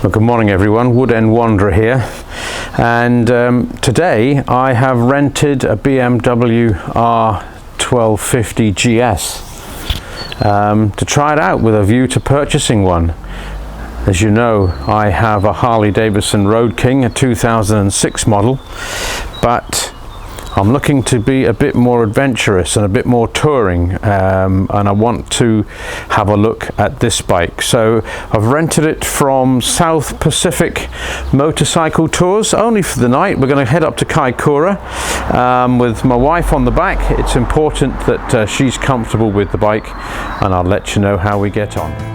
Well, good morning everyone, Wood End Wanderer here, and today I have rented a BMW R1250GS to try it out with a view to purchasing one. As you know, I have a Harley Road King, a 2006 model, but I'm looking to be a bit more adventurous and a bit more touring, and I want to have a look at this bike. So I've rented it from South Pacific Motorcycle Tours, only for the night. We're going to head up to Kaikoura with my wife on the back. It's important that she's comfortable with the bike, and I'll let you know how we get on.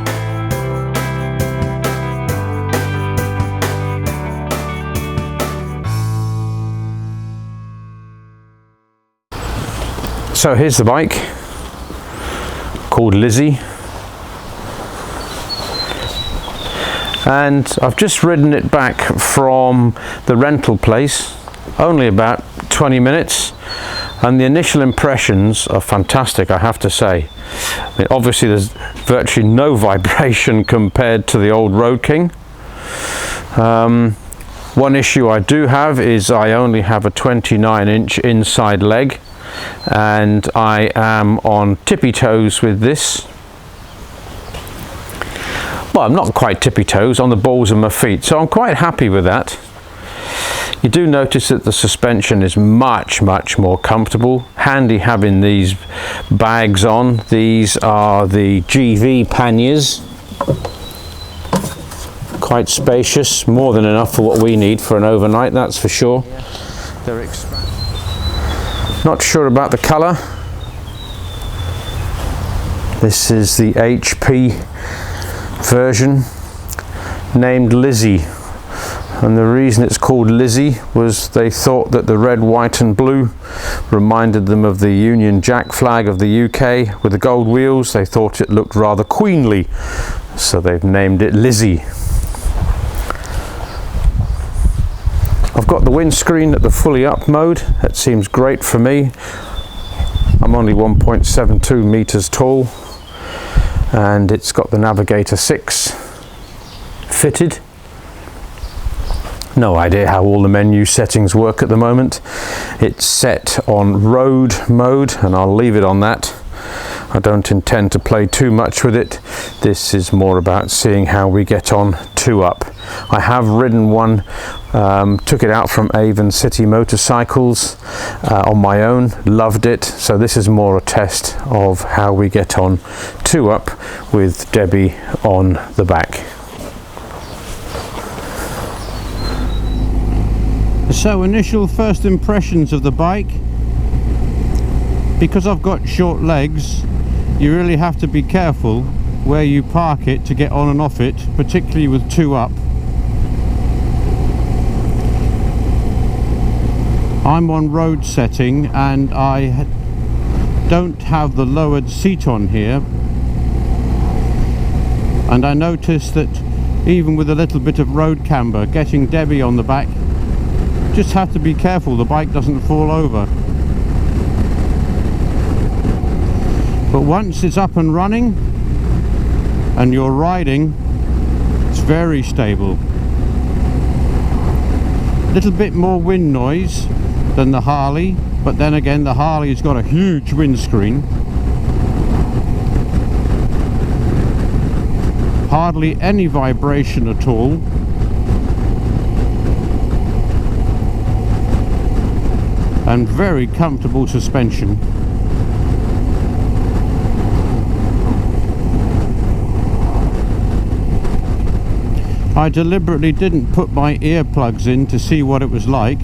So here's the bike, called Lizzie, and I've just ridden it back from the rental place, only about 20 minutes, and the initial impressions are fantastic, I have to say. I mean, obviously there's virtually no vibration compared to the old Road King. One issue I do have is I only have a 29-inch inside leg, and I am on tippy toes with this. Well, I'm not quite tippy toes, on the balls of my feet, so I'm quite happy with that. You do notice that the suspension is much more comfortable. Handy having these bags on. These are the GV panniers. Quite spacious, more than enough for what we need for an overnight, that's for sure. They're not sure about the colour. This is the HP version, named Lizzie, and the reason it's called Lizzie was they thought that the red, white and blue reminded them of the Union Jack flag of the UK with the gold wheels. They thought it looked rather queenly, so they've named it Lizzie. I've got the windscreen at the fully up mode. That seems great for me. I'm only 1.72 meters tall, and it's got the Navigator 6 fitted. No idea how all the menu settings work at the moment. It's set on road mode, and I'll leave it on that. I don't intend to play too much with it. This is more about seeing how we get on two up. I have ridden one, took it out from Avon City Motorcycles on my own, loved it. So this is more a test of how we get on two up with Debbie on the back. So initial first impressions of the bike. Because I've got short legs, you really have to be careful where you park it to get on and off it, particularly with two up. I'm on road setting and I don't have the lowered seat on here, and I noticed that even with a little bit of road camber, getting Debbie on the back, just have to be careful the bike doesn't fall over. But once it's up and running and you're riding, it's very stable. A little bit more wind noise than the Harley, but then again the Harley's got a huge windscreen. Hardly any vibration at all. And very comfortable suspension. I deliberately didn't put my earplugs in to see what it was like,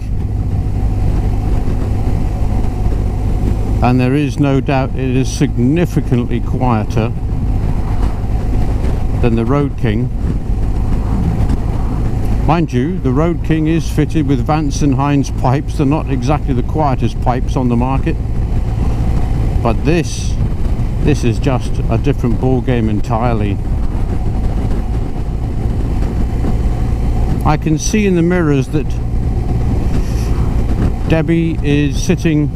and there is no doubt it is significantly quieter than the Road King. Mind you, the Road King is fitted with Vance & Hines pipes. They're not exactly the quietest pipes on the market, but this is just a different ball game entirely. I can see in the mirrors that Debbie is sitting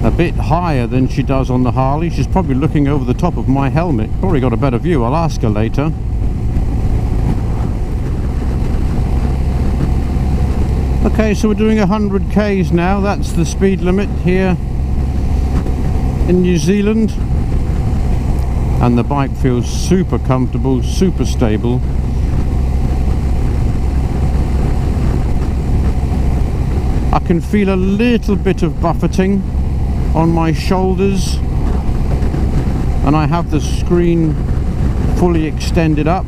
a bit higher than she does on the Harley. She's probably looking over the top of my helmet. Probably got a better view, I'll ask her later. Okay, so we're doing 100 k's now. That's the speed limit here in New Zealand, and the bike feels super comfortable, super stable. I can feel a little bit of buffeting on my shoulders, and I have the screen fully extended up,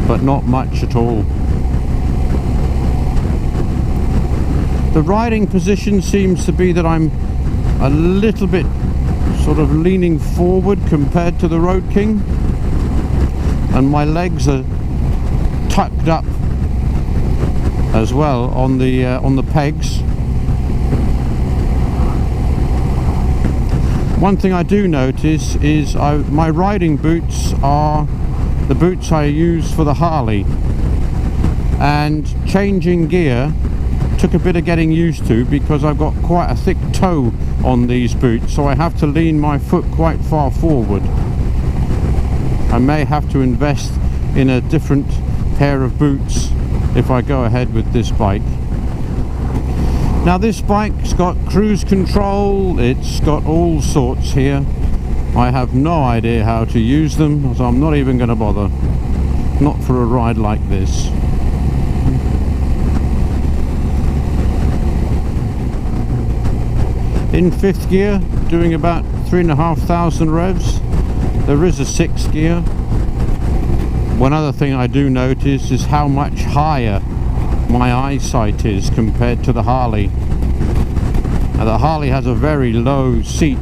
but not much at all. The riding position seems to be that I'm a little bit sort of leaning forward compared to the Road King, and my legs are tucked up as well on the pegs. One thing I do notice is my riding boots are the boots I use for the Harley, and changing gear took a bit of getting used to because I've got quite a thick toe on these boots, so I have to lean my foot quite far forward. I may have to invest in a different pair of boots if I go ahead with this bike. Now this bike's got cruise control, it's got all sorts here. I have no idea how to use them, so I'm not even going to bother. Not for a ride like this. In 5th gear, doing about 3,500 revs. There is a 6th gear. One other thing I do notice is how much higher my eyesight is compared to the Harley. Now the Harley has a very low seat,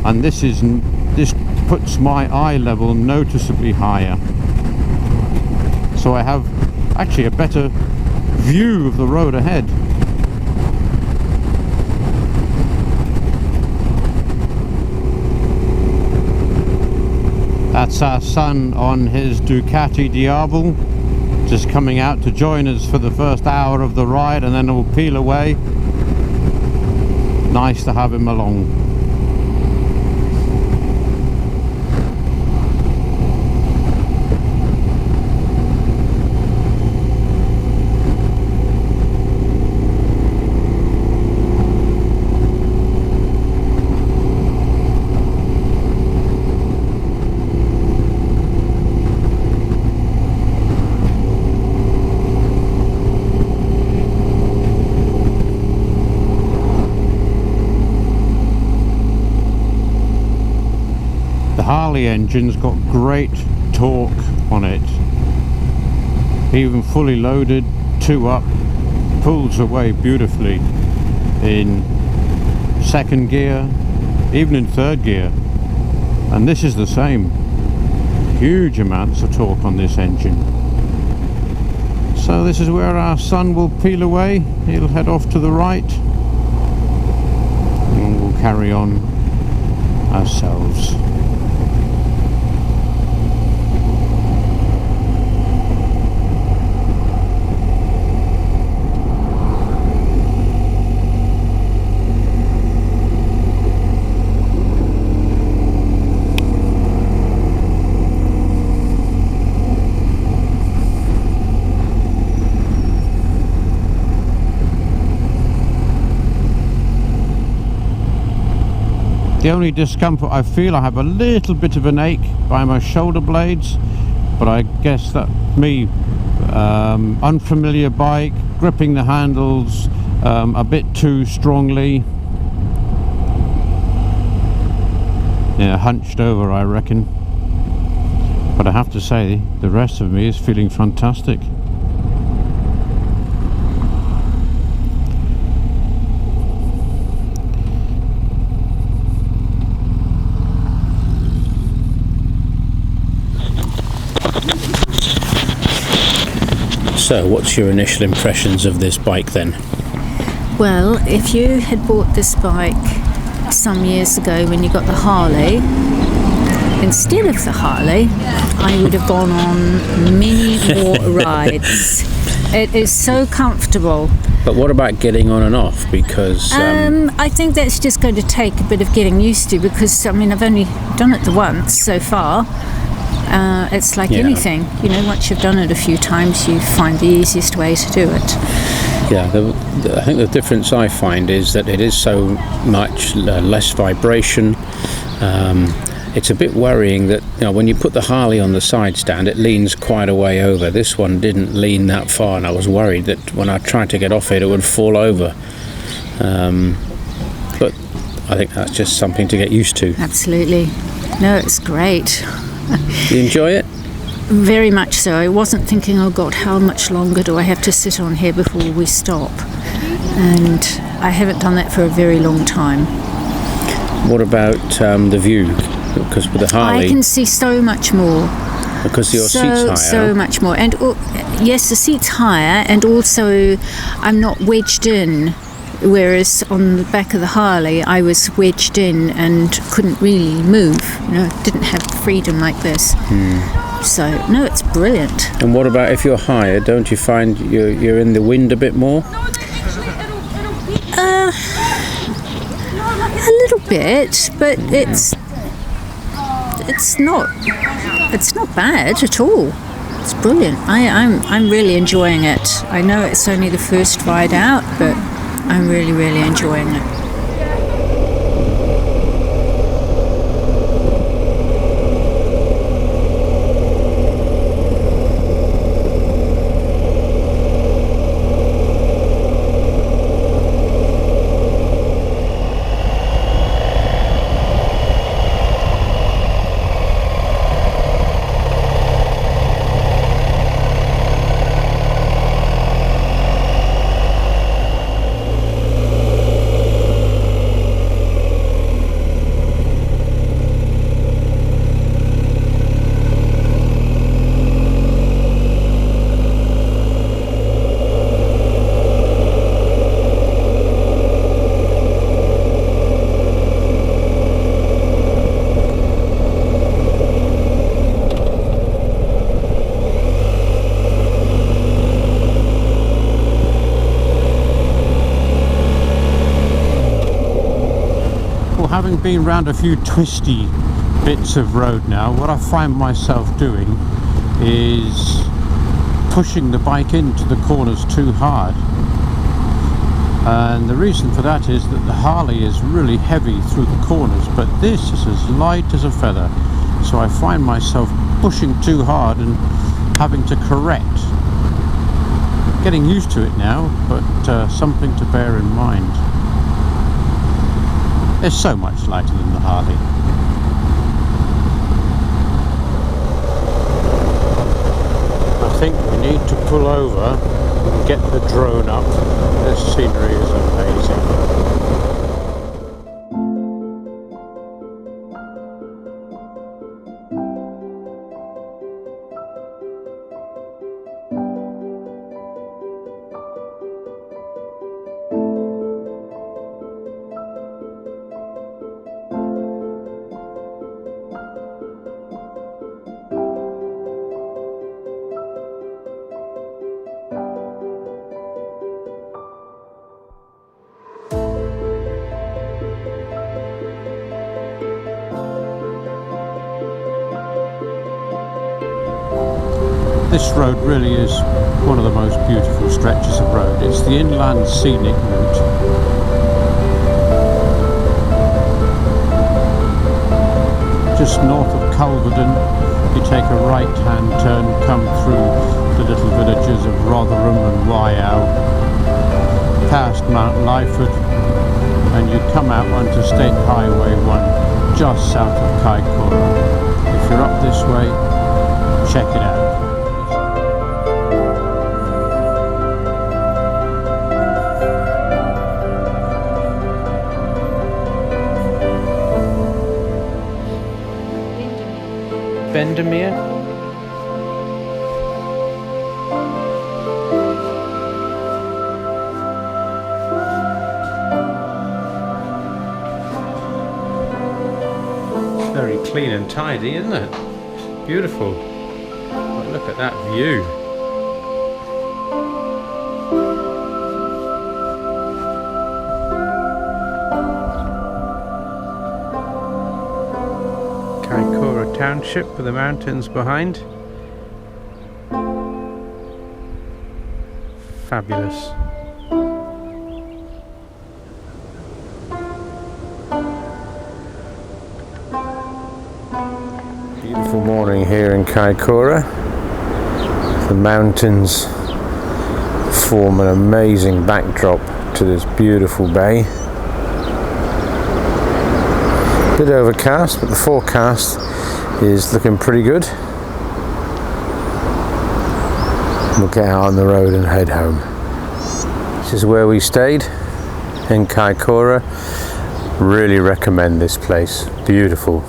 and this puts my eye level noticeably higher. So I have actually a better view of the road ahead. That's our son on his Ducati Diavel, just coming out to join us for the first hour of the ride, and then we'll peel away. Nice to have him along. The Harley engine's got great torque on it. Even fully loaded, 2 up, pulls away beautifully in 2nd gear, even in 3rd gear. And this is the same. Huge amounts of torque on this engine. So this is where our son will peel away. He'll head off to the right, and we'll carry on ourselves. The only discomfort I feel, I have a little bit of an ache by my shoulder blades, but I guess that me, unfamiliar bike, gripping the handles a bit too strongly. Yeah, hunched over I reckon. But I have to say, the rest of me is feeling fantastic. So, what's your initial impressions of this bike then? Well, if you had bought this bike some years ago when you got the Harley, instead of the Harley, I would have gone on many more rides. It is so comfortable. But what about getting on and off? Because I think that's just going to take a bit of getting used to, because I mean I've only done it the once so far. It's like Yeah. anything, you know, once you've done it a few times, you find the easiest way to do it. Yeah, I think the difference I find is that it is so much less vibration. It's a bit worrying that, you know, when you put the Harley on the side stand, it leans quite a way over. This one didn't lean that far, and I was worried that when I tried to get off it, it would fall over. But I think that's just something to get used to. Absolutely. No, it's great. You enjoy it? Very much so. I wasn't thinking, oh God, how much longer do I have to sit on here before we stop? And I haven't done that for a very long time. What about the view? Because with the Harley, I can see so much more. because your seat's higher. So much more. And yes, the seat's higher, and also I'm not wedged in. Whereas on the back of the Harley, I was wedged in and couldn't really move. You know, didn't have freedom like this. So no, it's brilliant. And what about if you're higher? Don't you find you're in the wind a bit more? A little bit, but it's not bad at all. It's brilliant. I'm really enjoying it. I know it's only the first ride out, but I'm really enjoying it. Having been round a few twisty bits of road now, what I find myself doing is pushing the bike into the corners too hard. And the reason for that is that the Harley is really heavy through the corners, but this is as light as a feather. So I find myself pushing too hard and having to correct. Getting used to it now, but something to bear in mind. It's so much lighter than the Harley. I think we need to pull over and get the drone up. This scenery is amazing. This road really is one of the most beautiful stretches of road. It's the inland scenic route. Just north of Culverden, you take a right-hand turn, come through the little villages of Rotherham and Waiau, past Mount Lyford, and you come out onto State Highway 1 just south of Kaikoura. If you're up this way, check it out. Bendemeer. Very clean and tidy, isn't it? Beautiful. But look at that view. Kaikoura township with the mountains behind. Fabulous. Beautiful morning here in Kaikoura. The mountains form an amazing backdrop to this beautiful bay. A bit overcast, but the forecast is looking pretty good. We'll get out on the road and head home. This is where we stayed in Kaikoura. Really recommend this place. Beautiful.